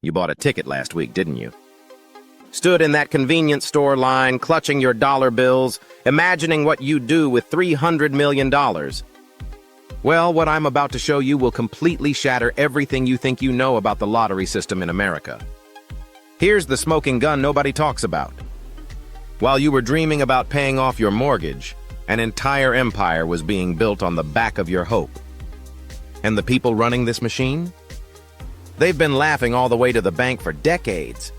You bought a ticket last week, didn't you? Stood in that convenience store line, clutching your dollar bills, imagining what you'd do with $300 million. Well, what I'm about to show you will completely shatter everything you think you know about the lottery system in America. Here's the smoking gun nobody talks about. While you were dreaming about paying off your mortgage, an entire empire was being built on the back of your hope. And the people running this machine? They've been laughing all the way to the bank for decades.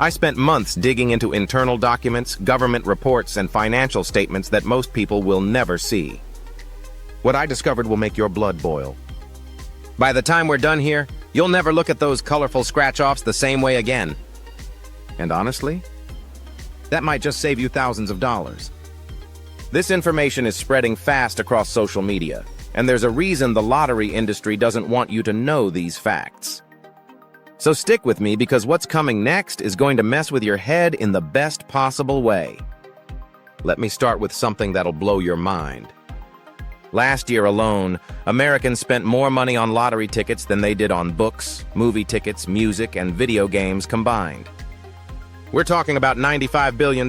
I spent months digging into internal documents, government reports, and financial statements that most people will never see. What I discovered will make your blood boil. By the time we're done here, you'll never look at those colorful scratch-offs the same way again. And honestly, that might just save you thousands of dollars. This information is spreading fast across social media, and there's a reason the lottery industry doesn't want you to know these facts. So stick with me, because what's coming next is going to mess with your head in the best possible way. Let me start with something that'll blow your mind. Last year alone, Americans spent more money on lottery tickets than they did on books, movie tickets, music, and video games combined. We're talking about $95 billion.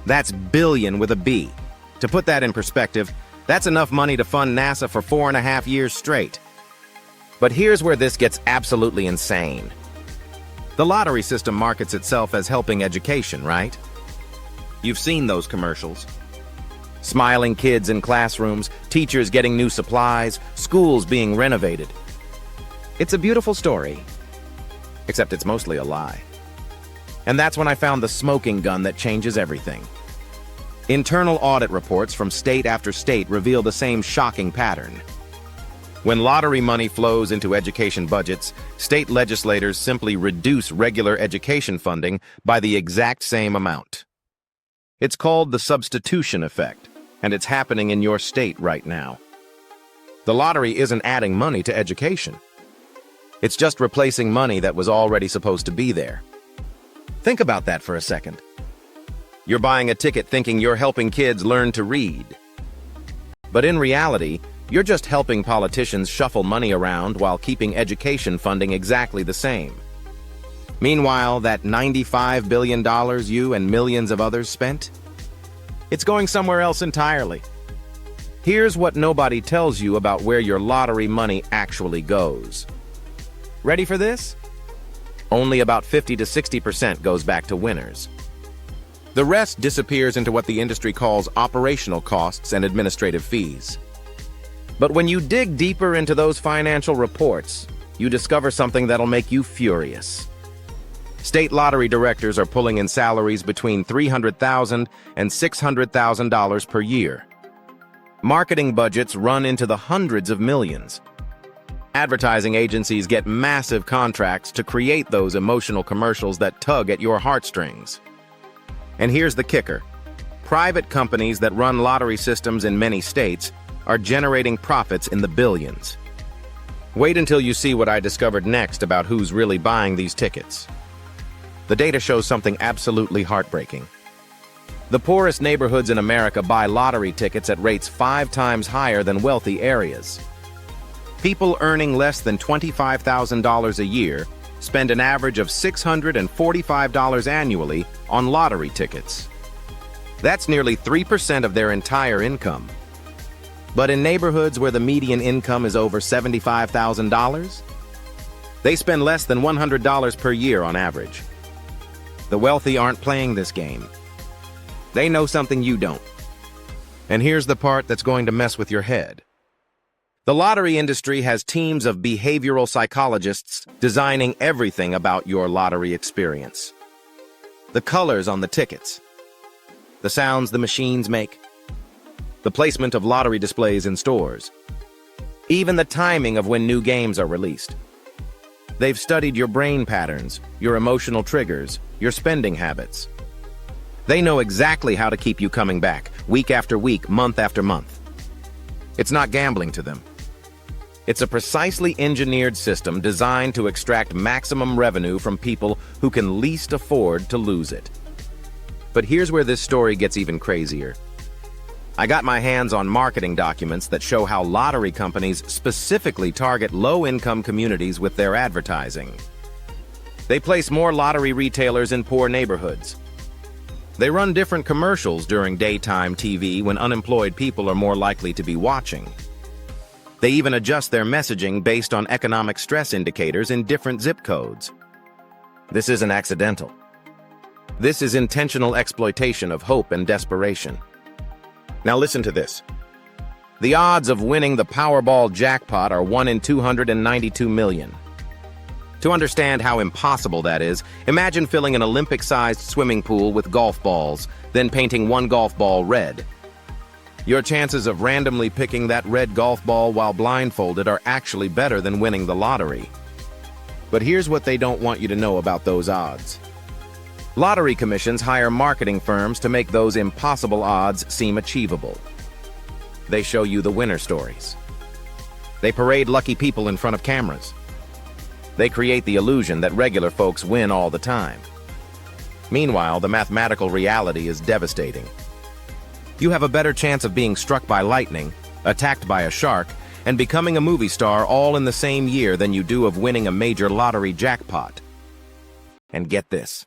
That's billion with a B. To put that in perspective, that's enough money to fund NASA for 4.5 years straight. But here's where this gets absolutely insane. The lottery system markets itself as helping education, right? You've seen those commercials. Smiling kids in classrooms, teachers getting new supplies, schools being renovated. It's a beautiful story, except it's mostly a lie. And that's when I found the smoking gun that changes everything. Internal audit reports from state after state reveal the same shocking pattern. When lottery money flows into education budgets, state legislators simply reduce regular education funding by the exact same amount. It's called the substitution effect, and it's happening in your state right now. The lottery isn't adding money to education. It's just replacing money that was already supposed to be there. Think about that for a second. You're buying a ticket thinking you're helping kids learn to read. But in reality, you're just helping politicians shuffle money around while keeping education funding exactly the same. Meanwhile, that $95 billion you and millions of others spent? It's going somewhere else entirely. Here's what nobody tells you about where your lottery money actually goes. Ready for this? Only about 50 to 60% goes back to winners. The rest disappears into what the industry calls operational costs and administrative fees. But when you dig deeper into those financial reports, you discover something that'll make you furious. State lottery directors are pulling in salaries between $300,000 and $600,000 per year. Marketing budgets run into the hundreds of millions. Advertising agencies get massive contracts to create those emotional commercials that tug at your heartstrings. And here's the kicker. Private companies that run lottery systems in many states are generating profits in the billions. Wait until you see what I discovered next about who's really buying these tickets. The data shows something absolutely heartbreaking. The poorest neighborhoods in America buy lottery tickets at rates 5 times higher than wealthy areas. People earning less than $25,000 a year spend an average of $645 annually on lottery tickets. That's nearly 3% of their entire income. But in neighborhoods where the median income is over $75,000, they spend less than $100 per year on average. The wealthy aren't playing this game. They know something you don't. And here's the part that's going to mess with your head. The lottery industry has teams of behavioral psychologists designing everything about your lottery experience. The colors on the tickets, the sounds the machines make, the placement of lottery displays in stores, even the timing of when new games are released. They've studied your brain patterns, your emotional triggers, your spending habits. They know exactly how to keep you coming back, week after week, month after month. It's not gambling to them. It's a precisely engineered system designed to extract maximum revenue from people who can least afford to lose it. But here's where this story gets even crazier. I got my hands on marketing documents that show how lottery companies specifically target low-income communities with their advertising. They place more lottery retailers in poor neighborhoods. They run different commercials during daytime TV when unemployed people are more likely to be watching. They even adjust their messaging based on economic stress indicators in different zip codes. This isn't accidental. This is intentional exploitation of hope and desperation. Now listen to this. The odds of winning the Powerball jackpot are 1 in 292 million. To understand how impossible that is, imagine filling an Olympic-sized swimming pool with golf balls, then painting one golf ball red. Your chances of randomly picking that red golf ball while blindfolded are actually better than winning the lottery. But here's what they don't want you to know about those odds. Lottery commissions hire marketing firms to make those impossible odds seem achievable. They show you the winner stories. They parade lucky people in front of cameras. They create the illusion that regular folks win all the time. Meanwhile, the mathematical reality is devastating. You have a better chance of being struck by lightning, attacked by a shark, and becoming a movie star all in the same year than you do of winning a major lottery jackpot. And get this.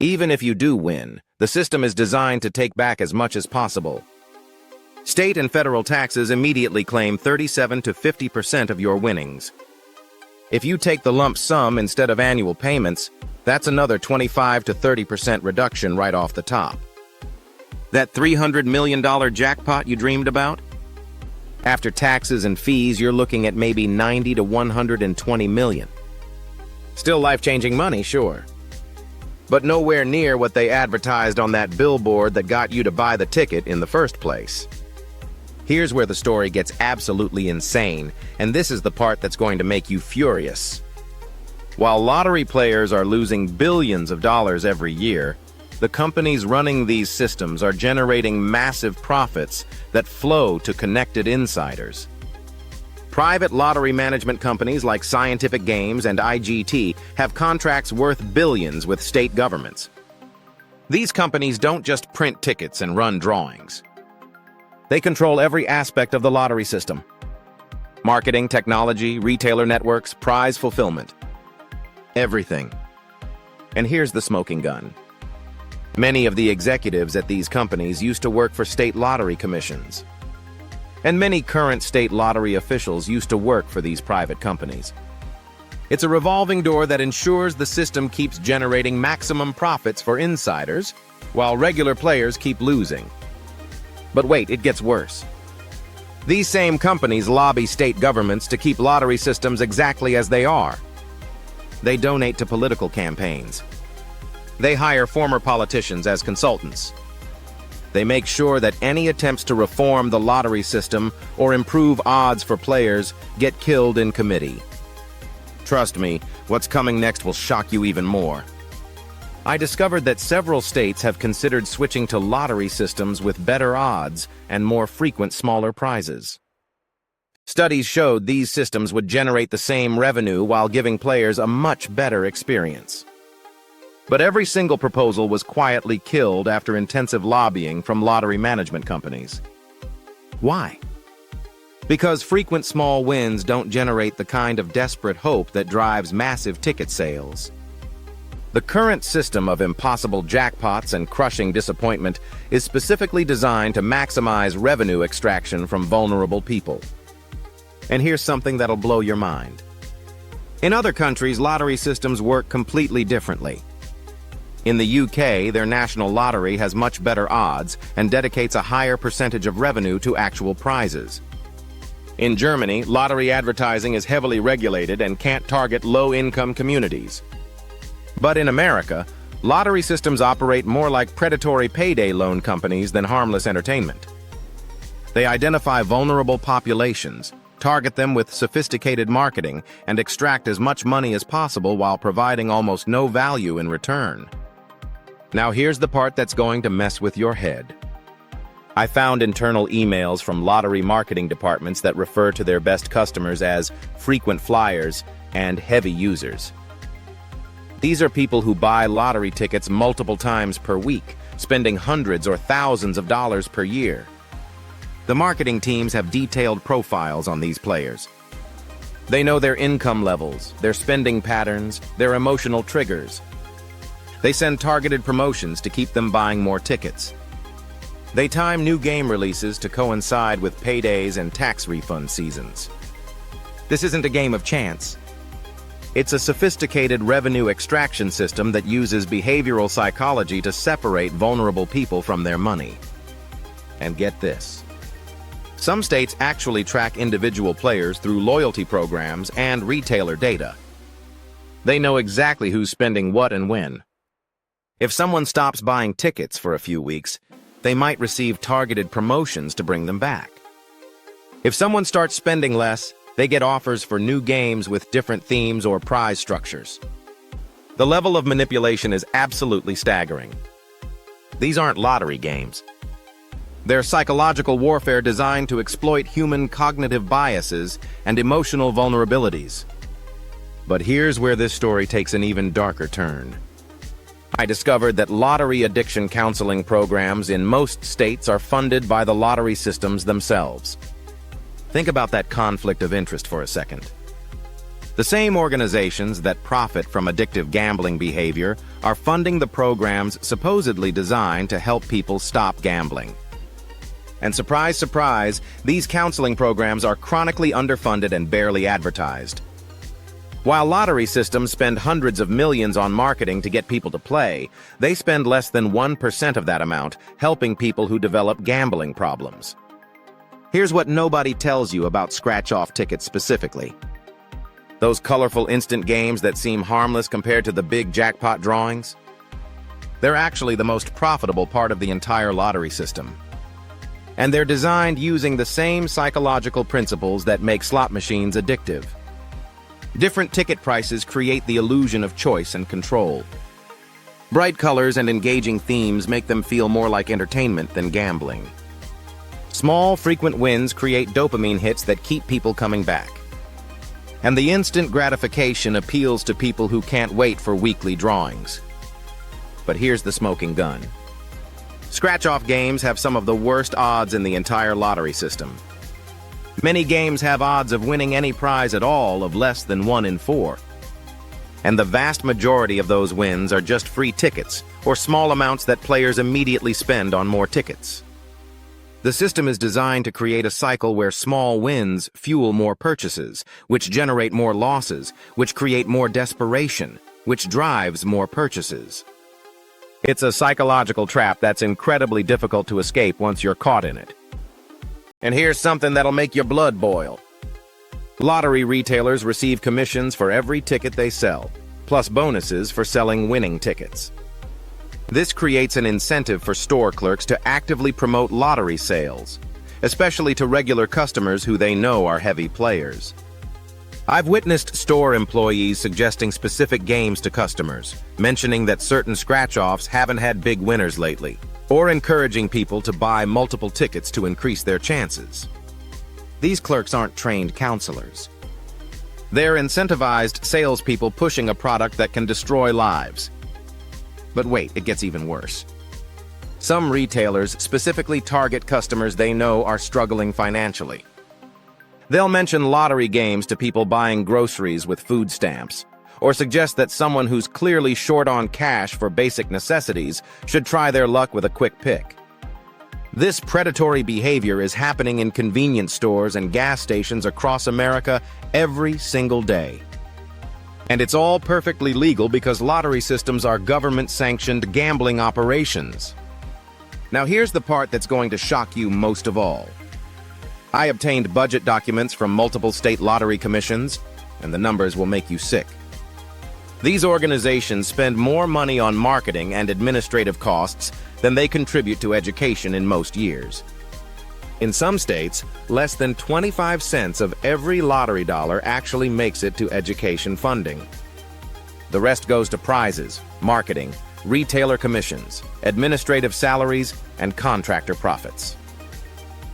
Even if you do win, the system is designed to take back as much as possible. State and federal taxes immediately claim 37 to 50% of your winnings. If you take the lump sum instead of annual payments, that's another 25 to 30% reduction right off the top. That $300 million jackpot you dreamed about? After taxes and fees, you're looking at maybe 90 to 120 million. Still life-changing money, sure. But nowhere near what they advertised on that billboard that got you to buy the ticket in the first place. Here's where the story gets absolutely insane, and this is the part that's going to make you furious. While lottery players are losing billions of dollars every year, the companies running these systems are generating massive profits that flow to connected insiders. Private lottery management companies like Scientific Games and IGT have contracts worth billions with state governments. These companies don't just print tickets and run drawings. They control every aspect of the lottery system. Marketing, technology, retailer networks, prize fulfillment. Everything. And here's the smoking gun. Many of the executives at these companies used to work for state lottery commissions. And many current state lottery officials used to work for these private companies. It's a revolving door that ensures the system keeps generating maximum profits for insiders, while regular players keep losing. But wait, it gets worse. These same companies lobby state governments to keep lottery systems exactly as they are. They donate to political campaigns. They hire former politicians as consultants. They make sure that any attempts to reform the lottery system or improve odds for players get killed in committee. Trust me, what's coming next will shock you even more. I discovered that several states have considered switching to lottery systems with better odds and more frequent smaller prizes. Studies showed these systems would generate the same revenue while giving players a much better experience. But every single proposal was quietly killed after intensive lobbying from lottery management companies. Why? Because frequent small wins don't generate the kind of desperate hope that drives massive ticket sales. The current system of impossible jackpots and crushing disappointment is specifically designed to maximize revenue extraction from vulnerable people. And here's something that'll blow your mind. In other countries, lottery systems work completely differently. In the UK, their national lottery has much better odds and dedicates a higher percentage of revenue to actual prizes. In Germany, lottery advertising is heavily regulated and can't target low-income communities. But in America, lottery systems operate more like predatory payday loan companies than harmless entertainment. They identify vulnerable populations, target them with sophisticated marketing, and extract as much money as possible while providing almost no value in return. Now here's the part that's going to mess with your head. I found internal emails from lottery marketing departments that refer to their best customers as frequent flyers and heavy users. These are people who buy lottery tickets multiple times per week, spending hundreds or thousands of dollars per year. The marketing teams have detailed profiles on these players. They know their income levels, their spending patterns, their emotional triggers. They send targeted promotions to keep them buying more tickets. They time new game releases to coincide with paydays and tax refund seasons. This isn't a game of chance. It's a sophisticated revenue extraction system that uses behavioral psychology to separate vulnerable people from their money. And get this. Some states actually track individual players through loyalty programs and retailer data. They know exactly who's spending what and when. If someone stops buying tickets for a few weeks, they might receive targeted promotions to bring them back. If someone starts spending less, they get offers for new games with different themes or prize structures. The level of manipulation is absolutely staggering. These aren't lottery games. They're psychological warfare designed to exploit human cognitive biases and emotional vulnerabilities. But here's where this story takes an even darker turn. I discovered that lottery addiction counseling programs in most states are funded by the lottery systems themselves. Think about that conflict of interest for a second. The same organizations that profit from addictive gambling behavior are funding the programs supposedly designed to help people stop gambling. And surprise, surprise, these counseling programs are chronically underfunded and barely advertised. While lottery systems spend hundreds of millions on marketing to get people to play, they spend less than 1% of that amount helping people who develop gambling problems. Here's what nobody tells you about scratch-off tickets specifically. Those colorful instant games that seem harmless compared to the big jackpot drawings? They're actually the most profitable part of the entire lottery system. And they're designed using the same psychological principles that make slot machines addictive. Different ticket prices create the illusion of choice and control. Bright colors and engaging themes make them feel more like entertainment than gambling. Small, frequent wins create dopamine hits that keep people coming back. And the instant gratification appeals to people who can't wait for weekly drawings. But here's the smoking gun. Scratch-off games have some of the worst odds in the entire lottery system. Many games have odds of winning any prize at all of less than 1 in 4. And the vast majority of those wins are just free tickets or small amounts that players immediately spend on more tickets. The system is designed to create a cycle where small wins fuel more purchases, which generate more losses, which create more desperation, which drives more purchases. It's a psychological trap that's incredibly difficult to escape once you're caught in it. And here's something that'll make your blood boil. Lottery retailers receive commissions for every ticket they sell, plus bonuses for selling winning tickets. This creates an incentive for store clerks to actively promote lottery sales, especially to regular customers who they know are heavy players. I've witnessed store employees suggesting specific games to customers, mentioning that certain scratch-offs haven't had big winners lately, or encouraging people to buy multiple tickets to increase their chances. These clerks aren't trained counselors. They're incentivized salespeople pushing a product that can destroy lives. But wait, it gets even worse. Some retailers specifically target customers they know are struggling financially. They'll mention lottery games to people buying groceries with food stamps, or suggest that someone who's clearly short on cash for basic necessities should try their luck with a quick pick. This predatory behavior is happening in convenience stores and gas stations across America every single day. And it's all perfectly legal because lottery systems are government-sanctioned gambling operations. Now here's the part that's going to shock you most of all. I obtained budget documents from multiple state lottery commissions, and the numbers will make you sick. These organizations spend more money on marketing and administrative costs than they contribute to education in most years. In some states, less than 25 cents of every lottery dollar actually makes it to education funding. The rest goes to prizes, marketing, retailer commissions, administrative salaries, and contractor profits.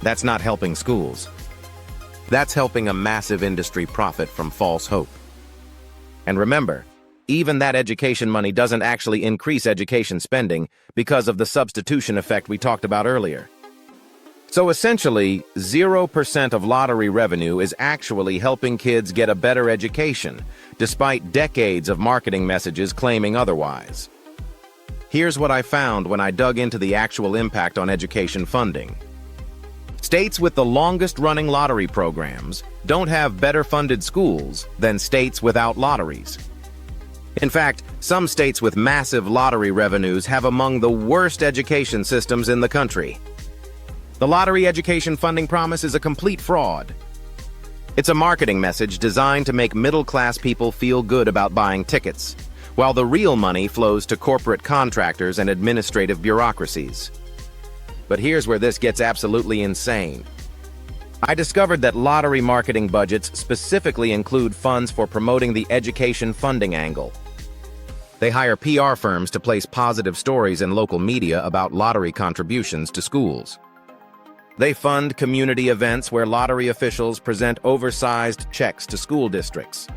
That's not helping schools. That's helping a massive industry profit from false hope. And remember, even that education money doesn't actually increase education spending because of the substitution effect we talked about earlier. So essentially, 0% of lottery revenue is actually helping kids get a better education, despite decades of marketing messages claiming otherwise. Here's what I found when I dug into the actual impact on education funding. States with the longest-running lottery programs don't have better-funded schools than states without lotteries. In fact, some states with massive lottery revenues have among the worst education systems in the country. The lottery education funding promise is a complete fraud. It's a marketing message designed to make middle-class people feel good about buying tickets, while the real money flows to corporate contractors and administrative bureaucracies. But here's where this gets absolutely insane. I discovered that lottery marketing budgets specifically include funds for promoting the education funding angle. They hire PR firms to place positive stories in local media about lottery contributions to schools. They fund community events where lottery officials present oversized checks to school districts.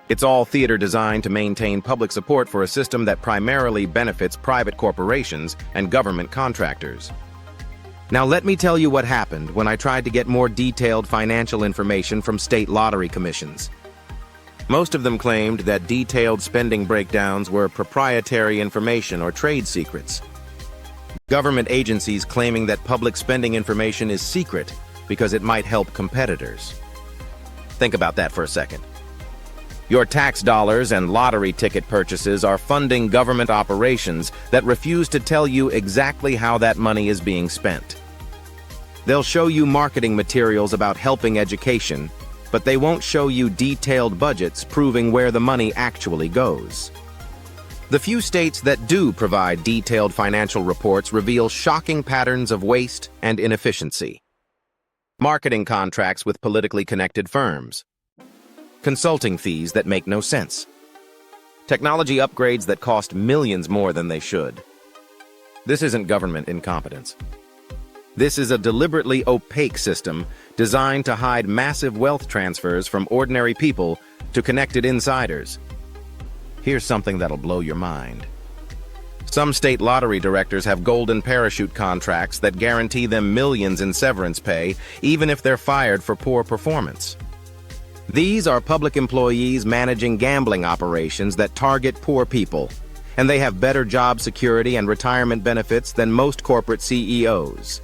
It's all theater designed to maintain public support for a system that primarily benefits private corporations and government contractors. Now let me tell you what happened when I tried to get more detailed financial information from state lottery commissions. Most of them claimed that detailed spending breakdowns were proprietary information or trade secrets. Government agencies claiming that public spending information is secret because it might help competitors. Think about that for a second. Your tax dollars and lottery ticket purchases are funding government operations that refuse to tell you exactly how that money is being spent. They'll show you marketing materials about helping education, but they won't show you detailed budgets proving where the money actually goes. The few states that do provide detailed financial reports reveal shocking patterns of waste and inefficiency. Marketing contracts with politically connected firms. Consulting fees that make no sense. Technology upgrades that cost millions more than they should. This isn't government incompetence. This is a deliberately opaque system designed to hide massive wealth transfers from ordinary people to connected insiders. Here's something that'll blow your mind. Some state lottery directors have golden parachute contracts that guarantee them millions in severance pay, even if they're fired for poor performance. These are public employees managing gambling operations that target poor people, and they have better job security and retirement benefits than most corporate CEOs.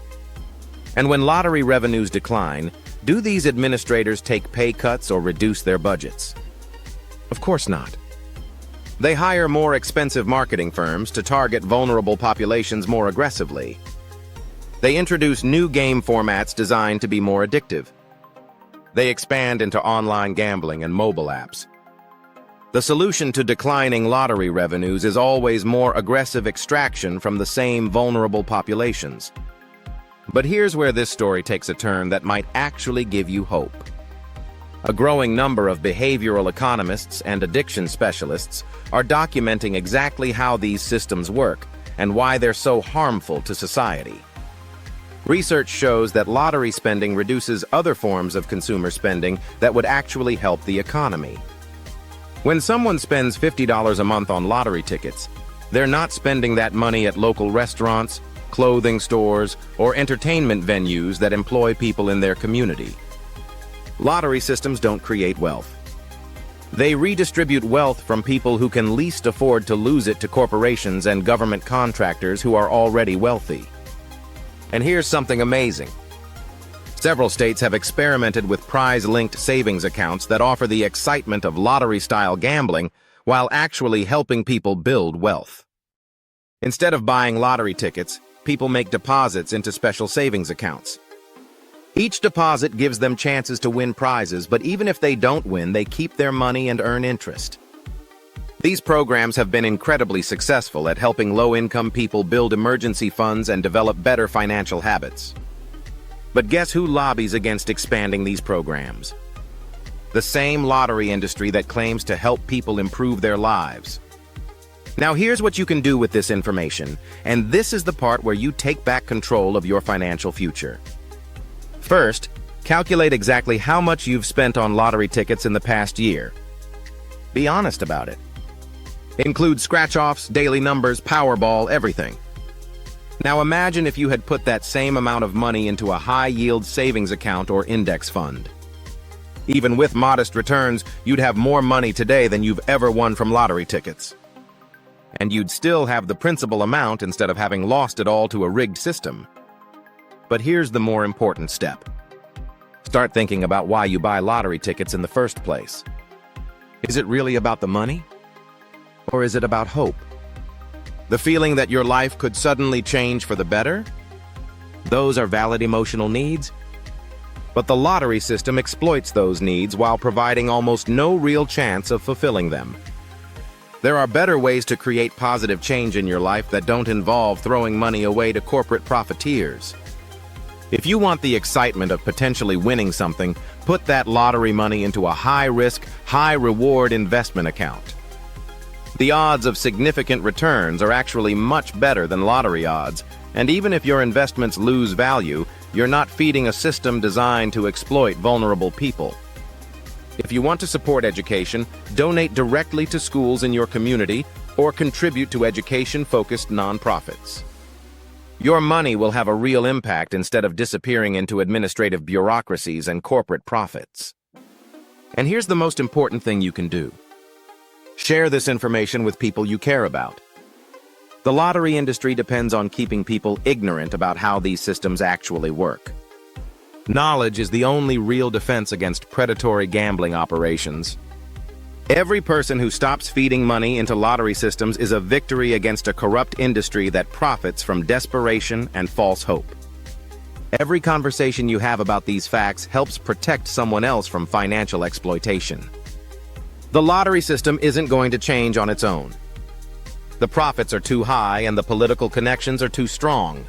And when lottery revenues decline, do these administrators take pay cuts or reduce their budgets? Of course not. They hire more expensive marketing firms to target vulnerable populations more aggressively. They introduce new game formats designed to be more addictive. They expand into online gambling and mobile apps. The solution to declining lottery revenues is always more aggressive extraction from the same vulnerable populations. But here's where this story takes a turn that might actually give you hope. A growing number of behavioral economists and addiction specialists are documenting exactly how these systems work and why they're so harmful to society. Research shows that lottery spending reduces other forms of consumer spending that would actually help the economy. When someone spends $50 a month on lottery tickets, they're not spending that money at local restaurants, clothing stores, or entertainment venues that employ people in their community. Lottery systems don't create wealth. They redistribute wealth from people who can least afford to lose it to corporations and government contractors who are already wealthy. And here's something amazing. Several states have experimented with prize-linked savings accounts that offer the excitement of lottery-style gambling while actually helping people build wealth. Instead of buying lottery tickets, people make deposits into special savings accounts. Each deposit gives them chances to win prizes, but even if they don't win, they keep their money and earn interest. These programs have been incredibly successful at helping low-income people build emergency funds and develop better financial habits. But guess who lobbies against expanding these programs? The same lottery industry that claims to help people improve their lives. Now here's what you can do with this information, and this is the part where you take back control of your financial future. First, calculate exactly how much you've spent on lottery tickets in the past year. Be honest about it. Include scratch-offs, daily numbers, Powerball, everything. Now imagine if you had put that same amount of money into a high-yield savings account or index fund. Even with modest returns, you'd have more money today than you've ever won from lottery tickets. And you'd still have the principal amount instead of having lost it all to a rigged system. But here's the more important step. Start thinking about why you buy lottery tickets in the first place. Is it really about the money? Or is it about hope? The feeling that your life could suddenly change for the better? Those are valid emotional needs. But the lottery system exploits those needs while providing almost no real chance of fulfilling them. There are better ways to create positive change in your life that don't involve throwing money away to corporate profiteers. If you want the excitement of potentially winning something, put that lottery money into a high-risk, high-reward investment account. The odds of significant returns are actually much better than lottery odds, and even if your investments lose value, you're not feeding a system designed to exploit vulnerable people. If you want to support education, donate directly to schools in your community or contribute to education-focused nonprofits. Your money will have a real impact instead of disappearing into administrative bureaucracies and corporate profits. And here's the most important thing you can do. Share this information with people you care about. The lottery industry depends on keeping people ignorant about how these systems actually work. Knowledge is the only real defense against predatory gambling operations. Every person who stops feeding money into lottery systems is a victory against a corrupt industry that profits from desperation and false hope. Every conversation you have about these facts helps protect someone else from financial exploitation. The lottery system isn't going to change on its own. The profits are too high and the political connections are too strong.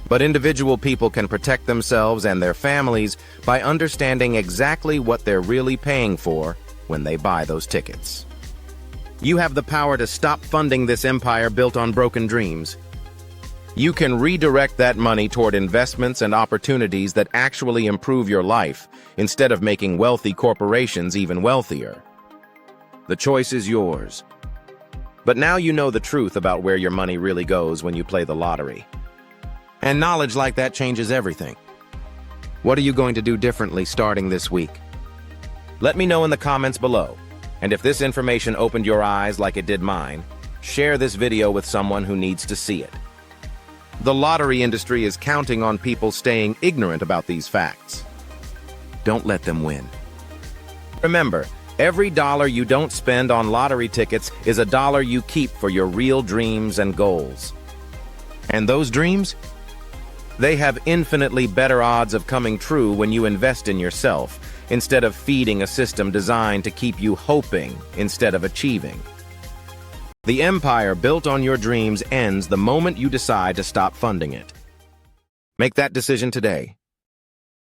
But individual people can protect themselves and their families by understanding exactly what they're really paying for when they buy those tickets. You have the power to stop funding this empire built on broken dreams. You can redirect that money toward investments and opportunities that actually improve your life instead of making wealthy corporations even wealthier. The choice is yours. But now you know the truth about where your money really goes when you play the lottery. And knowledge like that changes everything. What are you going to do differently starting this week? Let me know in the comments below. And if this information opened your eyes like it did mine, share this video with someone who needs to see it. The lottery industry is counting on people staying ignorant about these facts. Don't let them win. Remember, every dollar you don't spend on lottery tickets is a dollar you keep for your real dreams and goals. And those dreams? They have infinitely better odds of coming true when you invest in yourself, instead of feeding a system designed to keep you hoping instead of achieving. The empire built on your dreams ends the moment you decide to stop funding it. Make that decision today.